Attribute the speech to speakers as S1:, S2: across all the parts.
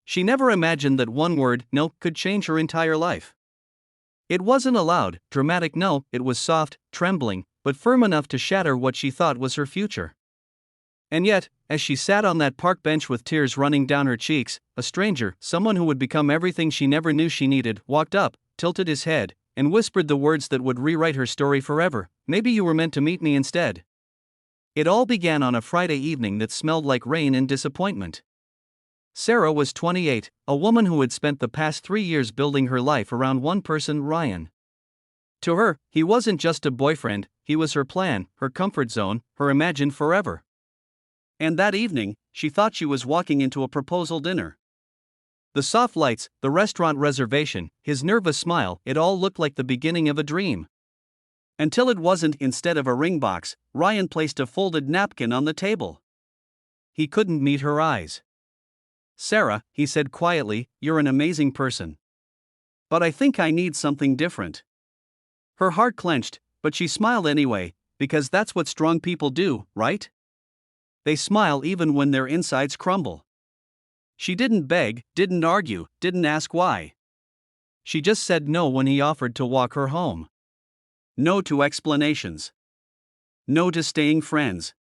S1: She never imagined that one word, no, could change her entire life. It wasn't a loud, dramatic no, it was soft, trembling, but firm enough to shatter what she thought was her future. And yet, as she sat on that park bench with tears running down her cheeks, a stranger, someone who would become everything she never knew she needed, walked up, tilted his head, and whispered the words that would rewrite her story forever. Maybe you were meant to meet me instead. It all began on a Friday evening that smelled like rain and disappointment. Sarah was 28, a woman who had spent the past 3 years building her life around one person, Ryan. To her, he wasn't just a boyfriend, he was her plan, her comfort zone, her imagined forever. And that evening, she thought she was walking into a proposal dinner. The soft lights, the restaurant reservation, his nervous smile, it all looked like the beginning of a dream. Until it wasn't. Instead of a ring box, Ryan placed a folded napkin on the table. He couldn't meet her eyes. "Sarah," he said quietly, "you're an amazing person. But I think I need something different." Her heart clenched, but she smiled anyway, because that's what strong people do, right? They smile even when their insides crumble. She didn't beg, didn't argue, didn't ask why. She just said no when he offered to walk her home. No to explanations. No to staying friends.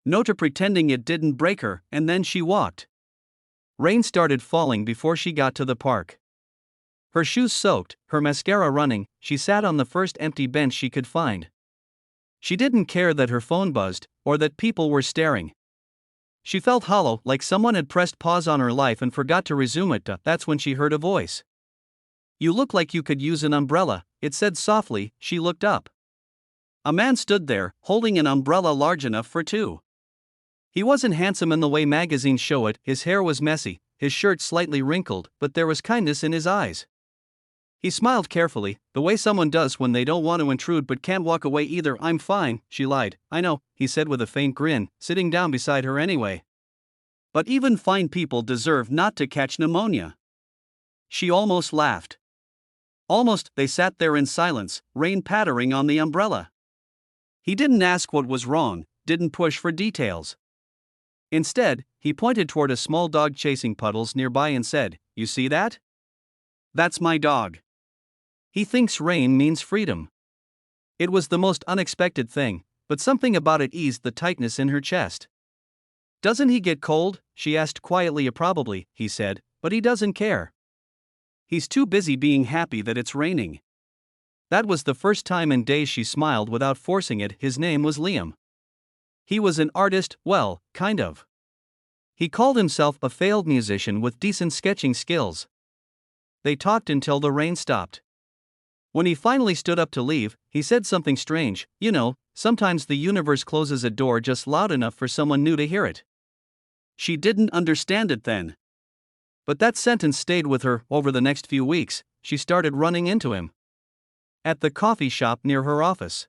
S1: No to pretending it didn't break her, and then she walked. Rain started falling before she got to the park. Her shoes soaked, her mascara running, she sat on the first empty bench she could find. She didn't care that her phone buzzed, or that people were staring. She felt hollow, like someone had pressed pause on her life and forgot to resume it. That's when she heard a voice. "You look like you could use an umbrella," it said softly. She looked up. A man stood there, holding an umbrella large enough for two. He wasn't handsome in the way magazines show it, his hair was messy, his shirt slightly wrinkled, but there was kindness in his eyes. He smiled carefully, the way someone does when they don't want to intrude but can't walk away either. "I'm fine," she lied. "I know," he said with a faint grin, sitting down beside her anyway. "But even fine people deserve not to catch pneumonia." She almost laughed. Almost. They sat there in silence, rain pattering on the umbrella. He didn't ask what was wrong, didn't push for details. Instead, he pointed toward a small dog chasing puddles nearby and said, "You see that? That's my dog. He thinks rain means freedom." It was the most unexpected thing, but something about it eased the tightness in her chest. "Doesn't he get cold?" she asked quietly. "Probably," he said, "but he doesn't care. He's too busy being happy that it's raining." That was the first time in days she smiled without forcing it. His name was Liam. He was an artist, well, kind of. He called himself a failed musician with decent sketching skills. They talked until the rain stopped. When he finally stood up to leave, he said something strange. "You know, sometimes the universe closes a door just loud enough for someone new to hear it." She didn't understand it then. But that sentence stayed with her. Over the next few weeks, she started running into him. At the coffee shop near her office.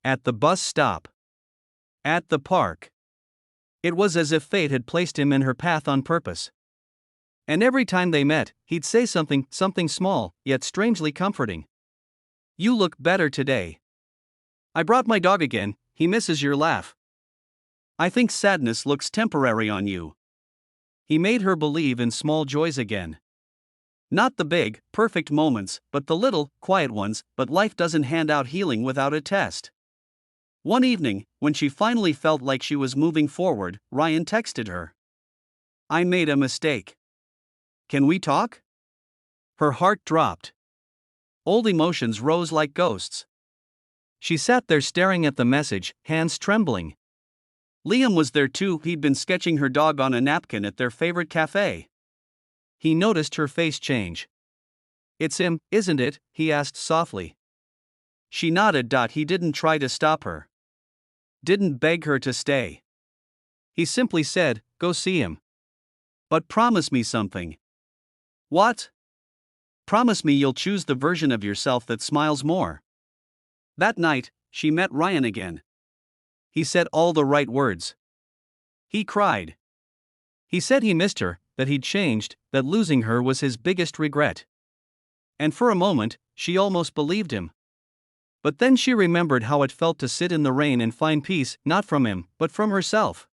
S1: At the bus stop. At the park. It was as if fate had placed him in her path on purpose. And every time they met, he'd say something small, yet strangely comforting. "You look better today. I brought my dog again, he misses your laugh. I think sadness looks temporary on you." He made her believe in small joys again. Not the big, perfect moments, but the little, quiet ones. But life doesn't hand out healing without a test. One evening, when she finally felt like she was moving forward, Ryan texted her. "I made a mistake. Can we talk?" Her heart dropped. Old emotions rose like ghosts. She sat there staring at the message, hands trembling. Liam was there too. He'd been sketching her dog on a napkin at their favorite cafe. He noticed her face change. "It's him, isn't it?" he asked softly. She nodded. He didn't try to stop her. Didn't beg her to stay. He simply said, "Go see him. But promise me something." "What?" "Promise me you'll choose the version of yourself that smiles more." That night, she met Ryan again. He said all the right words. He cried. He said he missed her, that he'd changed, that losing her was his biggest regret. And for a moment, she almost believed him. But then she remembered how it felt to sit in the rain and find peace, not from him, but from herself.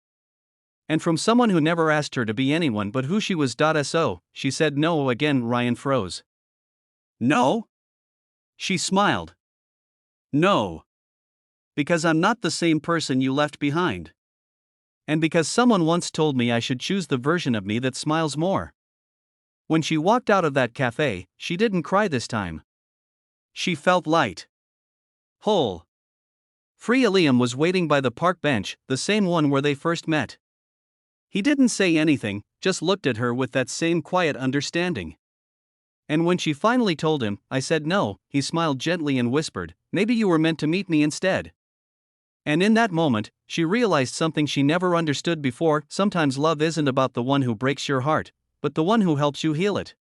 S1: And from someone who never asked her to be anyone but who she was. So, she said no again. Ryan froze. No? She smiled. No. Because I'm not the same person you left behind. And because someone once told me I should choose the version of me that smiles more. When she walked out of that cafe, she didn't cry this time. She felt light. Whole. Free. Liam was waiting by the park bench, the same one where they first met. He didn't say anything, just looked at her with that same quiet understanding. And when she finally told him, I said no, he smiled gently and whispered, maybe you were meant to meet me instead. And in that moment, she realized something she never understood before. Sometimes love isn't about the one who breaks your heart, but the one who helps you heal it.